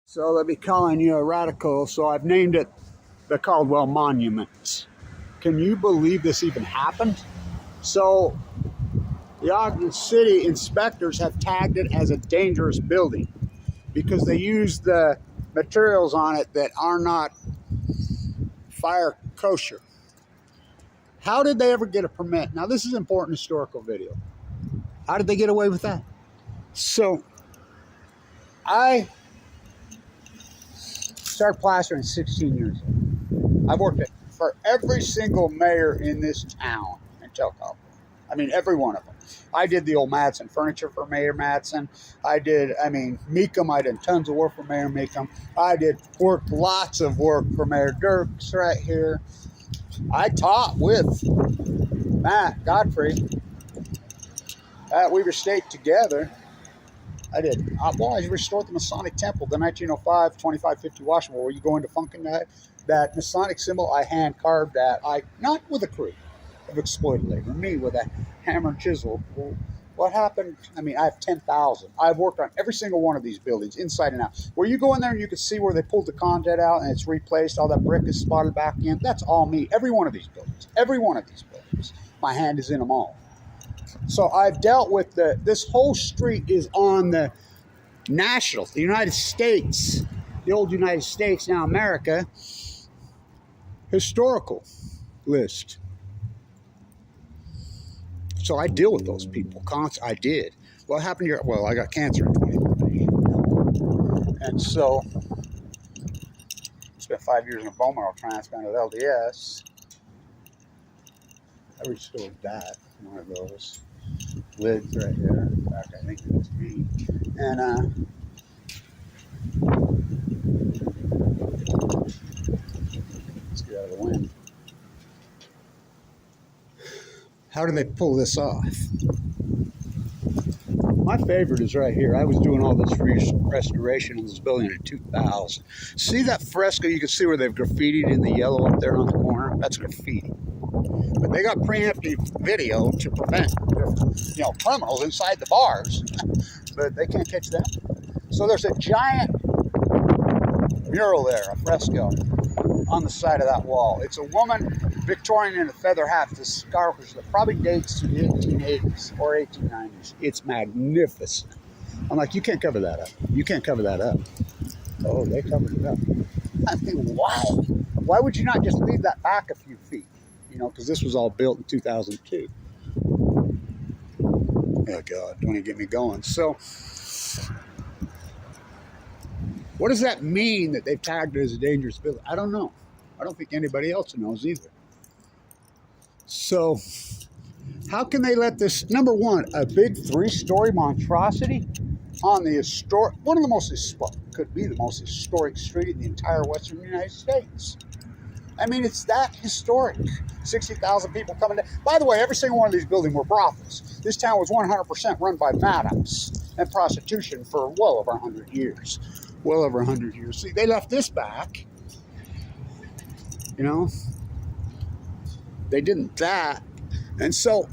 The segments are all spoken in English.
So they'll be calling you a radical, so I've named it the Caldwell Monument. Can you believe this even happened? So the Ogden City inspectors have tagged it as a dangerous building because they use the materials on it that are not fire kosher. How did they ever get a permit? Now this is important historical video. How did they get away with that? So I started plastering 16 years old. I've worked for every single mayor in this town until Caldwell. I mean, every one of them. I did the old Madsen furniture for Mayor Madsen. Meekum, I did tons of work for Mayor Meekum. I worked lots of work for Mayor Dirks right here. I taught with Matt Godfrey at Weaver State together. I restored the Masonic Temple, the 1905 2550 Washington, where you go into Funkin' that Masonic symbol. I hand carved that. Not with a crew of exploited labor, me with a hammer and chisel. Well, what happened? I have 10,000. I've worked on every single one of these buildings, inside and out. Where you go in there and you can see where they pulled the content out and it's replaced, all that brick is spotted back in. That's all me. Every one of these buildings. Every one of these buildings. My hand is in them all. So I've dealt with this whole street is on the the United States, the old United States, now America, historical list. So I deal with those people. I did. What happened here? Well, I got cancer in 2013. And so spent 5 years in a bone marrow transplant with LDS. I restored that. One of those lids right there. In fact, I think it's me. And let's get out of the wind. How do they pull this off? My favorite is right here. I was doing all this restoration in this building in 2000. See that fresco? You can see where they've graffitied in the yellow up there on the corner? That's graffiti. But they got preemptive video to prevent criminals inside the bars, but they can't catch them. So there's a giant mural there, a fresco, on the side of that wall. It's a woman, Victorian, in a feather hat, this scarf, which probably dates to the 1880s or 1890s. It's magnificent. I'm like, you can't cover that up. You can't cover that up. Oh, they covered it up. I mean, why? Why would you not just leave that back a few feet? Because this was all built in 2002. Oh, God, don't even get me going. So, what does that mean that they've tagged it as a dangerous building? I don't know. I don't think anybody else knows either. So, how can they let this, number one, a big 3-story monstrosity on the one of the most, could be the most historic street in the entire Western United States. It's that historic. 60,000 people coming down. By the way, every single one of these buildings were brothels. This town was 100% run by madams and prostitution for well over 100 years. Well over 100 years. See, they left this back. They didn't that. And so,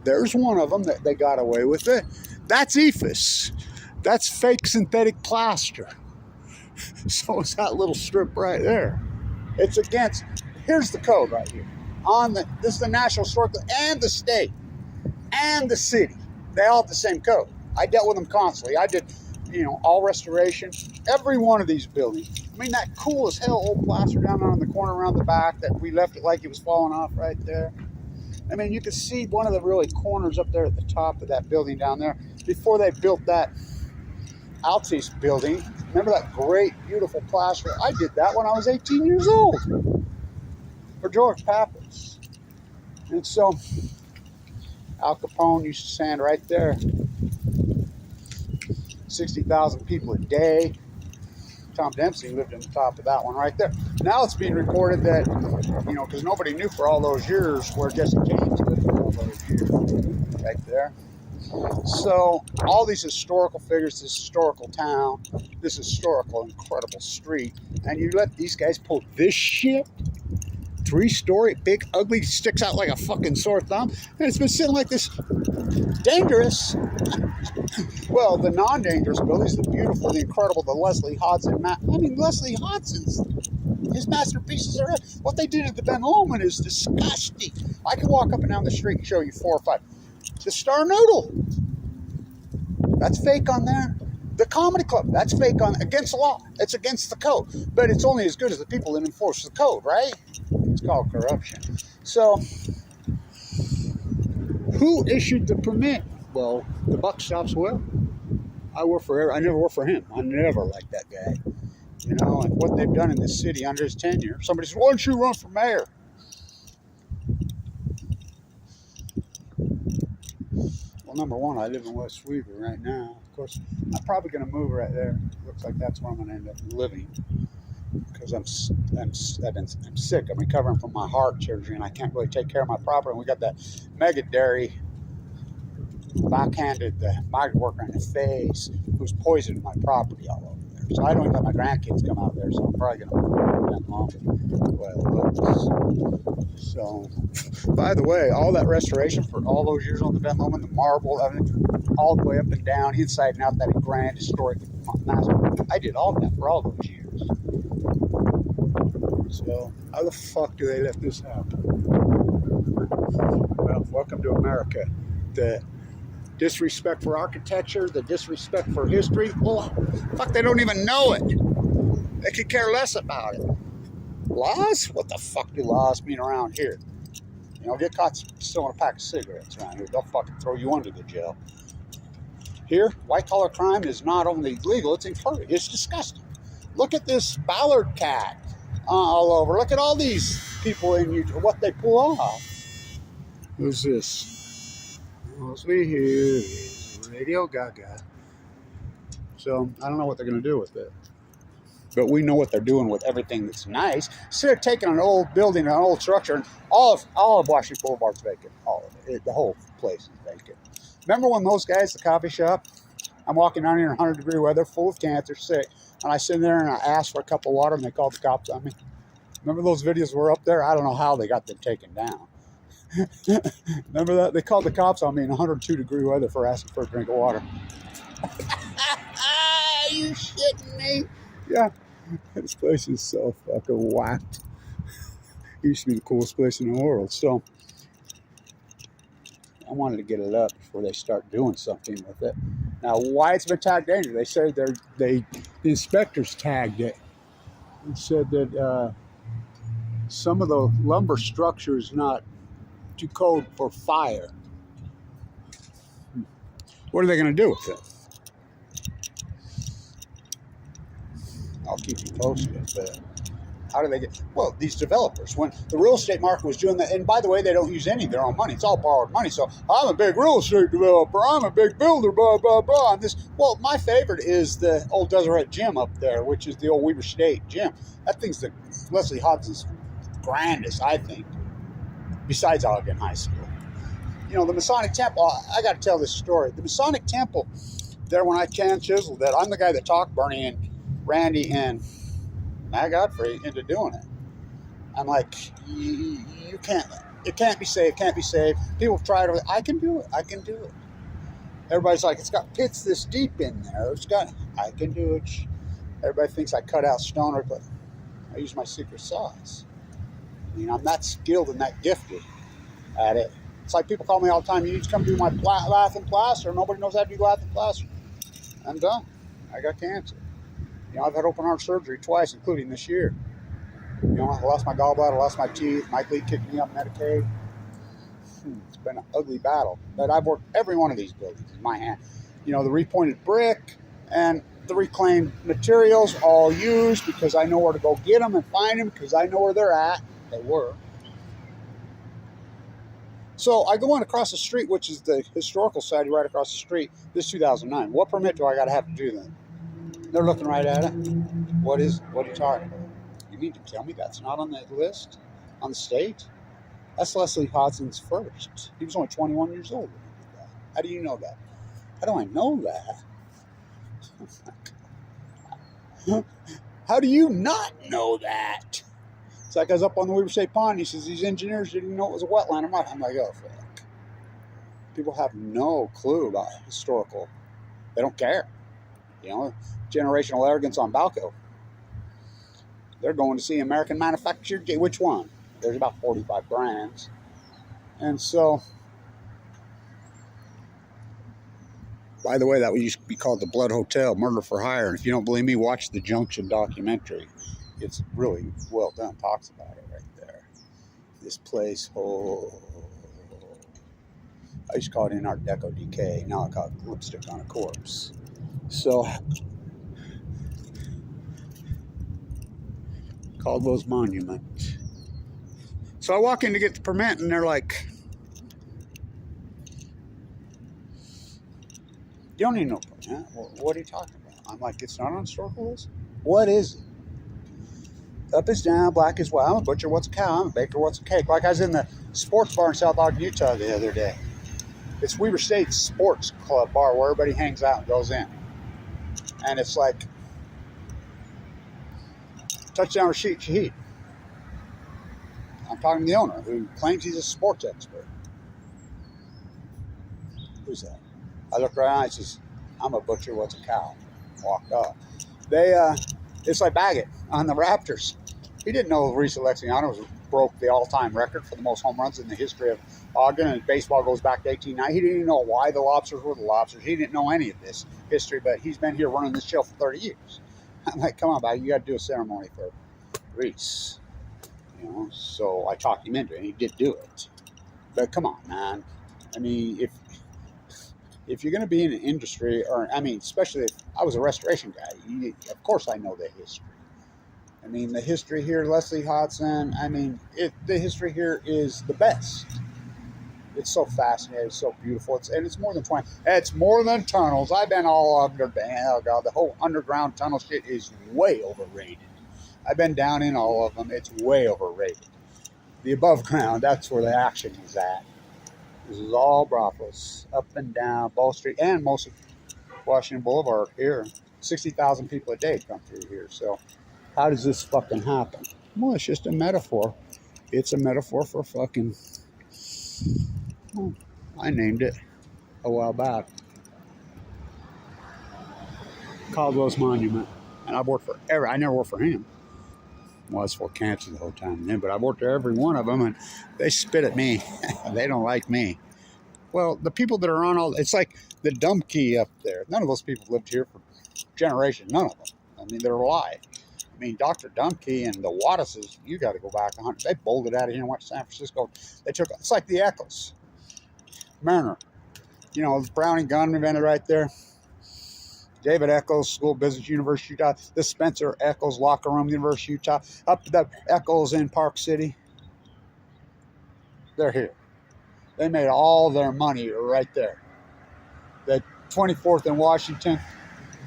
there's one of them that they got away with it. That's EFS. That's fake synthetic plaster. So it's that little strip right there. It's against, here's the code right here. This is the National Historic and the state and the city. They all have the same code. I dealt with them constantly. I did, all restoration. Every one of these buildings. That cool as hell old plaster down on the corner around the back that we left it like it was falling off right there. You can see one of the really corners up there at the top of that building down there. Before they built that Altis building, remember that great, beautiful plaster? I did that when I was 18 years old for George Pappas. And so Al Capone used to stand right there. 60,000 people a day. Tom Dempsey lived on the top of that one right there. Now it's being reported that, because nobody knew for all those years where Jesse James lived for all those years. Right there. So all these historical figures, this historical town, this historical incredible street, and you let these guys pull this shit? 3-story, big, ugly, sticks out like a fucking sore thumb, and it's been sitting like this. Dangerous. Well, the non-dangerous buildings, the beautiful, the incredible, the Leslie Hodgson. Leslie Hodgson's, his masterpieces are. What they did at the Ben Lomond is disgusting. I could walk up and down the street and show you 4 or 5. The Star Noodle, that's fake on there. The Comedy Club, that's fake on, against the law. It's against the code. But it's only as good as the people that enforce the code, right? It's called corruption. So, who issued the permit? Well, the buck stops well. I never worked for him. I never liked that guy. You know, and what they've done in this city under his tenure. Somebody says, why don't you run for mayor? Well, number one, I live in West Weaver right now. Of course, I'm probably going to move right there. Looks like that's where I'm going to end up living. Because I'm sick. I'm recovering from my heart surgery, and I can't really take care of my property. And we got that mega dairy backhanded the migrant worker in the face who's poisoning my property all over there. So I don't let my grandkids come out there, so I'm probably going to move that longer. Well, so, by the way, all that restoration for all those years on the Ben Lomond, the marble, all the way up and down, inside and out, that grand historic master, I did all that for all those years. So, how the fuck do they let this happen? Well, welcome to America. The disrespect for architecture, the disrespect for history. Well, fuck, they don't even know it. They could care less about it. Laws? What the fuck do laws mean around here? You know, get caught stealing a pack of cigarettes around here, they'll fucking throw you under the jail. Here, white-collar crime is not only legal, it's encouraged. It's disgusting. Look at this Ballard cat all over. Look at all these people in Utah, what they pull off. Who's this? Mostly here is Radio Gaga. So, I don't know what they're going to do with it. But we know what they're doing with everything that's nice. So they're taking an old building, an old structure, and all of Washington Boulevard's vacant. All of it. The whole place is vacant. Remember when those guys, the coffee shop, I'm walking down here in 100-degree weather, full of cancer, sick, and I sit there and I asked for a cup of water, and they called the cops on me. Remember those videos were up there? I don't know how they got them taken down. Remember that? They called the cops on me in 102-degree weather for asking for a drink of water. Are you shitting me? Yeah. This place is so fucking whacked. It used to be the coolest place in the world. So, I wanted to get it up before they start doing something with it. Now, why it's been tagged dangerous? They say the inspectors tagged it and said that some of the lumber structure is not to code for fire. What are they going to do with it? I'll keep you posted. But how do they get? Well, these developers, when the real estate market was doing that, and by the way, they don't use any of their own money. It's all borrowed money. So I'm a big real estate developer. I'm a big builder. Blah blah blah. And this. Well, my favorite is the old Deseret Gym up there, which is the old Weber State Gym. That thing's the Leslie Hodgson's grandest, I think, besides Ogden High School. You know, the Masonic Temple. I got to tell this story. The Masonic Temple, there when I chiseled that, I'm the guy that talked Bernie and Randy and Matt Godfrey into doing it. I'm like, you can't, it can't be saved, can't be saved. People have tried it. I can do it, I can do it. Everybody's like, it's got pits this deep in there. I can do it. Everybody thinks I cut out stoner, but I use my secret sauce. I mean, I'm that skilled and that gifted at it. It's like people call me all the time, you need to come do my lath and plaster. Nobody knows how to do lath and plaster. I'm done. I got cancer. You know, I've had open heart surgery twice, including this year. You know, I lost my gallbladder, lost my teeth. Mike Lee kicked me up Medicaid. It's been an ugly battle. But I've worked every one of these buildings in my hand. You know, the repointed brick and the reclaimed materials all used because I know where to go get them and find them because I know where they're at. They were. So I go on across the street, which is the historical society right across the street. This is 2009. What permit do I got to have to do that? They're looking right at it. What are you talking about? You mean to tell me that's not on the list? On the state? That's Leslie Hodgson's first. He was only 21 years old when he did that. How do you know that? How do I know that? How do you not know that? It's like I was up on the Weber State Pond. He says, these engineers didn't know it was a wetland. I'm like, oh, fuck. People have no clue about historical. They don't care. You know, generational arrogance on Balco. They're going to see American manufactured. Which one? There's about 45 brands. And so, by the way, that used to be called the Blood Hotel, Murder for Hire. And if you don't believe me, watch the Junction documentary. It's really well done. Talks about it right there. This place, oh, I used to call it in Art Deco decay. Now I call it lipstick on a corpse. So, Caldwell's Monument. So I walk in to get the permit, and they're like, you don't need no permit. Well, what are you talking about? I'm like, it's not on historical list? What is it? Up is down, black is white. I'm a butcher, what's a cow? I'm a baker, what's a cake? Like I was in the sports bar in South Ogden, Utah the other day. It's Weber State Sports Club bar where everybody hangs out and goes in. And it's like, touchdown Rashid Shaheed. I'm talking to the owner who claims he's a sports expert. Who's that? I look around and says, I'm a butcher, what's a cow? Walked off. It's like Baggett on the Raptors. He didn't know Reese Alexiano broke the all-time record for the most home runs in the history of Ogden, and baseball goes back to 1890. He didn't even know why the Lobsters were the Lobsters. He didn't know any of this history, but he's been here running this show for 30 years. I'm like, come on, Baggett, you got to do a ceremony for Reese. You know, so I talked him into it, and he did do it. But come on, man. I mean, if you're going to be in an industry, or I mean, especially if I was a restoration guy, of course I know the history. I mean, the history here, Leslie Hodson, I mean, the history here is the best. It's so fascinating, it's so beautiful, it's more than 20. It's more than tunnels. I've been all under, oh God, the whole underground tunnel shit is way overrated. I've been down in all of them. It's way overrated. The above ground, that's where the action is at. This is all brothels, up and down Ball Street, and most of Washington Boulevard here. 60,000 people a day come through here. So how does this fucking happen? Well, it's just a metaphor. It's a metaphor for fucking, well, I named it a while back. Caldwell's Monument. And I've worked for I never worked for him. Well, I was for cancer the whole time then, but I worked for every one of them, and they spit at me. They don't like me. Well, the people that are on it's like the dumb key up there. None of those people lived here for generations. None of them. I mean, they're alive. I mean, Dr. Dumkey and the Wattises, you got to go back 100. They bolted out of here and went to San Francisco. It's like the Eccles. Mariner. You know, the Browning gun invented right there. David Eccles, School of Business, University of Utah. The Spencer Eccles Locker Room, University of Utah. Up to the Eccles in Park City. They're here. They made all their money right there. The 24th in Washington,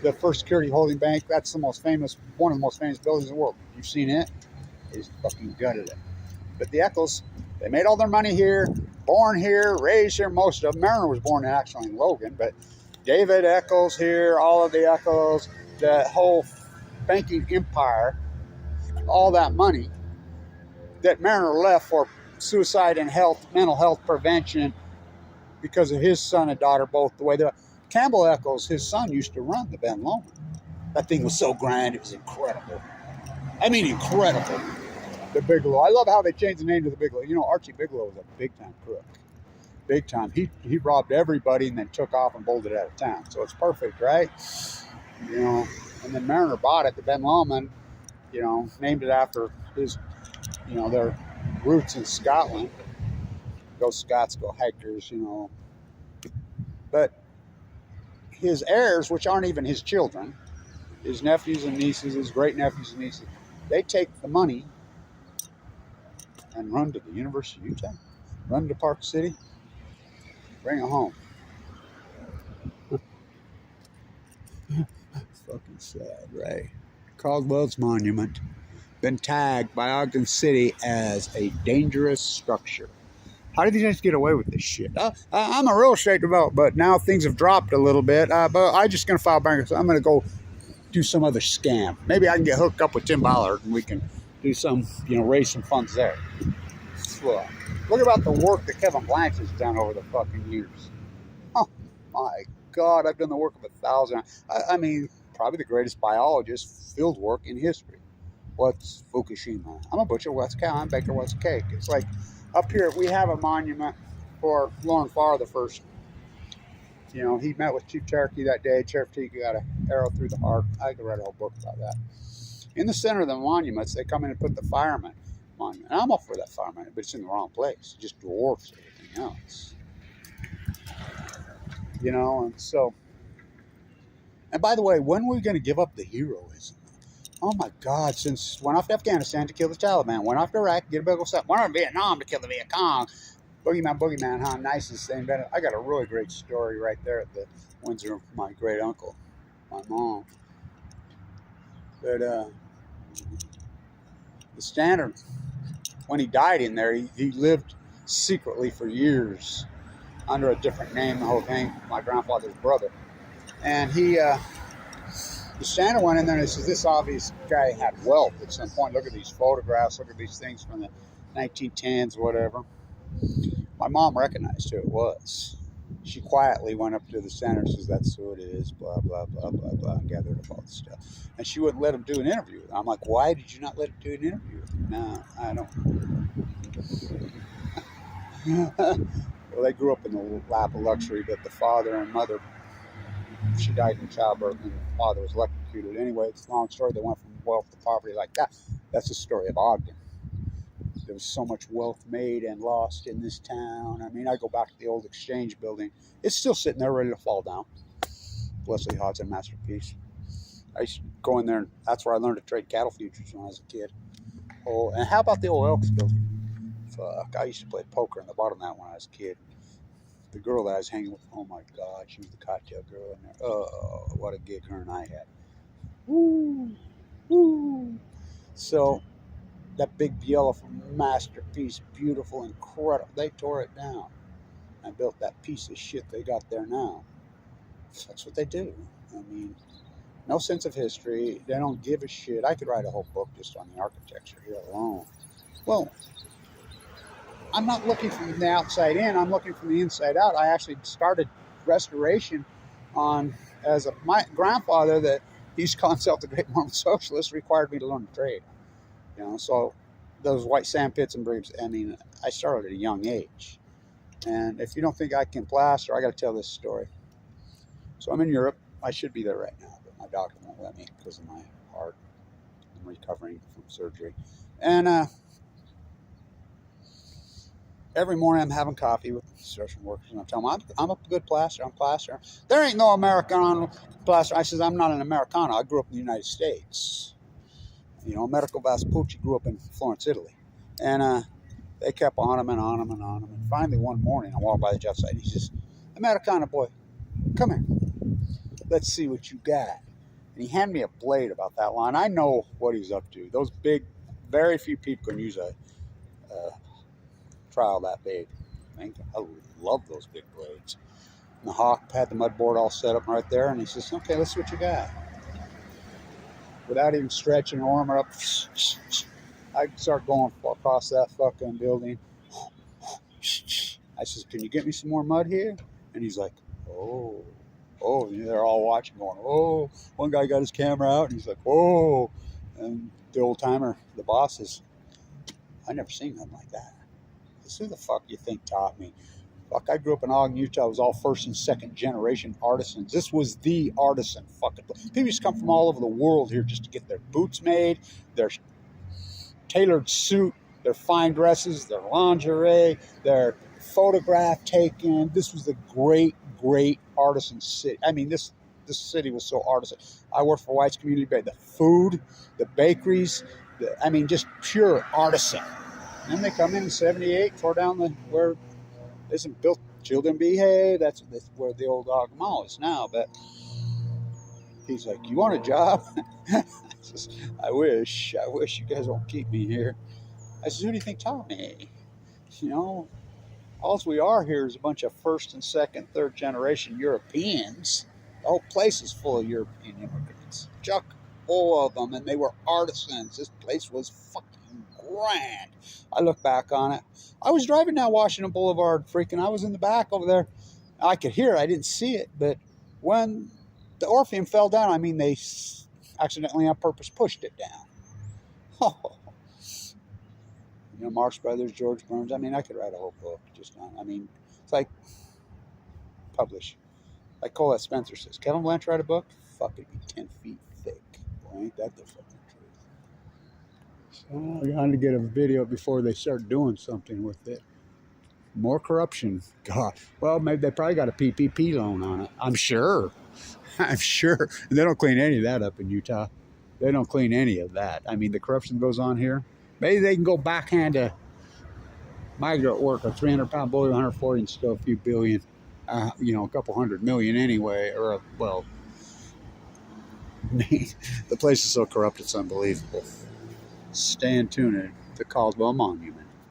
the First Security Holding Bank, that's the most famous, one of the most famous buildings in the world. You've seen it? He's fucking gutted it. But the Eccles, they made all their money here, born here, raised here, most of them. Mariner was born actually in Logan, but David Eccles here, all of the Eccles, the whole banking empire, all that money that Mariner left for suicide and mental health prevention because of his son and daughter both the way they Campbell Eccles, his son, used to run the Ben Lomond. That thing was so grand, it was incredible. I mean, incredible. The Bigelow. I love how they changed the name to the Bigelow. You know, Archie Bigelow was a big-time crook. Big time. He robbed everybody and then took off and bolted out of town. So it's perfect, right? You know, and then Mariner bought it, the Ben Lomond, you know, named it after his, you know, their roots in Scotland. Go Scots, go hikers, you know. But his heirs, which aren't even his children, his nephews and nieces, his great-nephews and nieces, they take the money and run to the University of Utah, run to Park City, bring it home. Fucking sad, right? Caldwell's Monument, been tagged by Ogden City as a dangerous structure. How did these guys get away with this shit? I'm a real estate developer, but now things have dropped a little bit. But I'm just going to file bankruptcy. I'm going to go do some other scam. Maybe I can get hooked up with Tim Ballard and we can do some, raise some funds there. Look about the work that Kevin Blanch has done over the fucking years. Oh my God, I've done the work of 1,000. I mean, probably the greatest biologist field work in history. What's Fukushima? I'm a butcher. What's cow? I'm baker. What's cake? It's like up here we have a monument for Lauren Farr the first. He met with Chief Cherokee that day. Cherokee got an arrow through the heart. I could write a whole book about that. In the center of the monuments, they come in and put the fireman monument. And I'm all for that fireman, but it's in the wrong place. It just dwarfs everything else. And so. And by the way, when are we going to give up the heroism? Oh my God, since went off to Afghanistan to kill the Taliban, went off to Iraq to get a big old stuff, went on to Vietnam to kill the Viet Cong. Boogeyman, huh? Nicest thing. I got a really great story right there at the Windsor of my great uncle, my mom. But the Standard, when he died in there, he lived secretly for years under a different name, the whole thing, my grandfather's brother. And the Standard went in there and he says, this obvious guy had wealth at some point. Look at these photographs, look at these things from the 1910s, whatever. My mom recognized who it was. She quietly went up to the Standard and says, that's who it is, blah, blah, blah, blah, blah, and gathered up all the stuff. And she wouldn't let him do an interview with him. I'm like, why did you not let him do an interview with him? No, I don't. Well, they grew up in the lap of luxury, but the father and mother, she died in childbirth, and the father was electrocuted. Anyway, it's a long story. They went from wealth to poverty like that. That's the story of Ogden. There was so much wealth made and lost in this town. I mean, I go back to the old Exchange building. It's still sitting there ready to fall down. Leslie Hodgson masterpiece. I used to go in there, and that's where I learned to trade cattle futures when I was a kid. Oh, and how about the old Elks building? Fuck, I used to play poker in the bottom of that when I was a kid. The girl that I was hanging with, oh my God, she was the cocktail girl in there. Oh, what a gig her and I had. Woo, woo. So, that big yellow masterpiece, beautiful, incredible. They tore it down and built that piece of shit they got there now. That's what they do. I mean, no sense of history. They don't give a shit. I could write a whole book just on the architecture here alone. Well, I'm not looking from the outside in. I'm looking from the inside out. I actually started restoration my grandfather, that he used to call himself the Great Mormon Socialist, required me to learn the trade. So those white sand pits and bricks, I mean, I started at a young age. And if you don't think I can plaster, I got to tell this story. So I'm in Europe. I should be there right now, but my doctor won't let me because of my heart. I'm recovering from surgery. And every morning I'm having coffee with construction workers, and I tell them, I'm a good plasterer. I'm plasterer. There ain't no Americano plasterer. I says, I'm not an Americano. I grew up in the United States. Americo Vespucci grew up in Florence, Italy. And they kept on him and on him and on him. And finally, one morning, I walked by the job site, and he says, Americano boy, come here. Let's see what you got. And he handed me a blade about that long. I know what he's up to. Those big, very few people can use a trowel that big. I love those big blades. And the Hawk had the mud board all set up right there, and he says, okay, let's see what you got. Without even stretching or arm up, I start going across that fucking building. I says, can you get me some more mud here? And he's like, oh. And they're all watching, going, oh. One guy got his camera out, and he's like, oh. And the old timer, the boss, says, I never seen nothing like that. Who the fuck you think taught me? Fuck, I grew up in Ogden, Utah. It was all first and second generation artisans. This was the artisan fucking place. People used to come from all over the world here just to get their boots made, their tailored suit, their fine dresses, their lingerie, their photograph taken. This was the great, great artisan city. I mean, this city was so artisan. I worked for White's Community Bank. The food, the bakeries, just pure artisan. And then they come in 78, tore down where they isn't built Children Behave. That's where the old dog mall is now. But he's like, you want a job? I says, I wish you guys won't keep me here. I says, who do you think taught me? All we are here is a bunch of first and second, third generation Europeans. The whole place is full of European immigrants. Chuck full of them, and they were artisans. This place was fucking grand. I look back on it. I was driving down Washington Boulevard, freaking. I was in the back over there. I could hear it. I didn't see it, but when the Orpheum fell down, I mean, they accidentally on purpose pushed it down. Oh, you know, Marx Brothers, George Burns. I mean, I could write a whole book just on. I mean, it's like publish. Like Colette Spencer says, Kevin Blanch write a book? Fuck, it'd be 10 feet thick. Boy, ain't that the fucking truth. So I got to get a video before they start doing something with it. More corruption. God. Well, maybe they probably got a PPP loan on it. I'm sure. I'm sure. They don't clean any of that up in Utah. They don't clean any of that. I mean, the corruption goes on here. Maybe they can go backhand a migrant worker, 300-pound boy, 140, and still a few billion. You know, a couple $100 million anyway. Or, well, the place is so corrupt, it's unbelievable. Stay tuned to the Caldwell Monument.